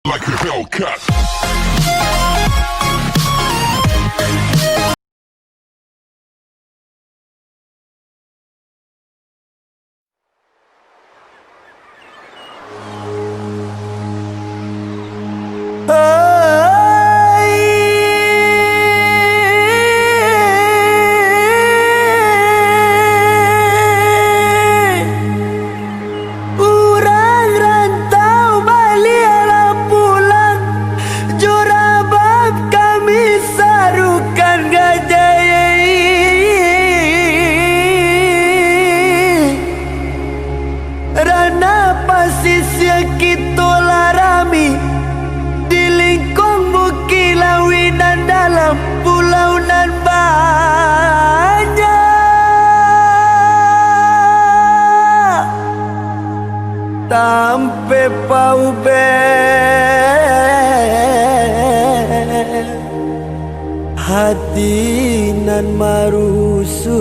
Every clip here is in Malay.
like a Hellcat. Urang rantau balialah pulang, jurabab kami sarukan gajai. Rana pasisya kita larami di lingkung bukilawi dan dalam pulau nan banyak. Tampe pau be hati nan marusu.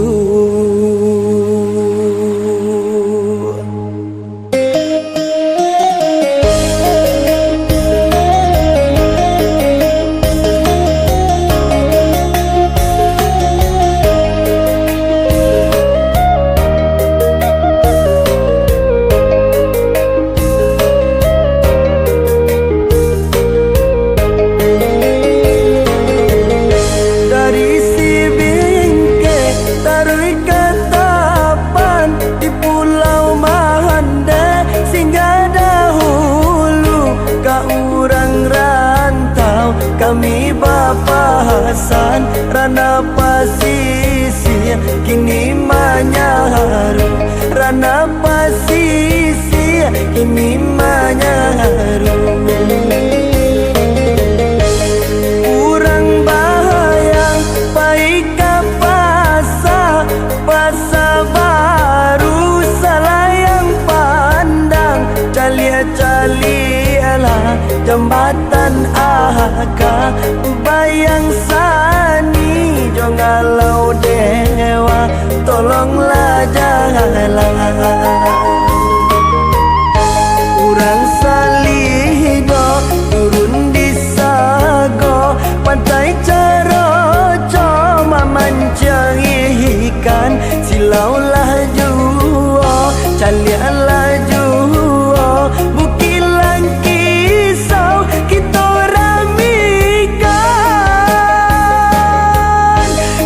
Kami bapa Hasan rana pasisir kini manyaru, rana pasisir kini manyaru. Urang bahaya paika pasa baru salayang pandang calia-calialah jembatan Aka bayang sani jongalau dewa tolonglah janganlah. Urang salido turun di sago pantai Caroco mamancang ikan silaulah juo calialah juo bukilang kisau kita ramikan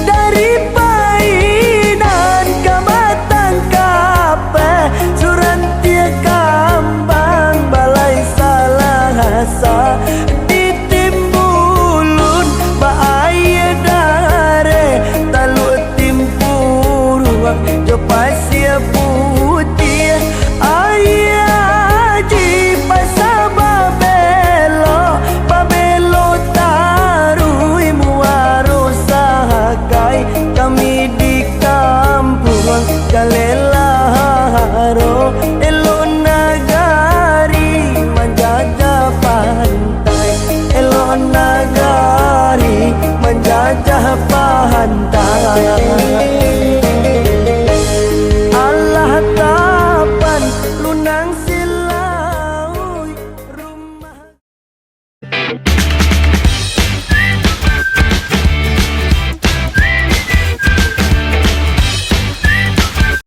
dari Painan ke Batang Kape Surantia Kambang Balai Salahasa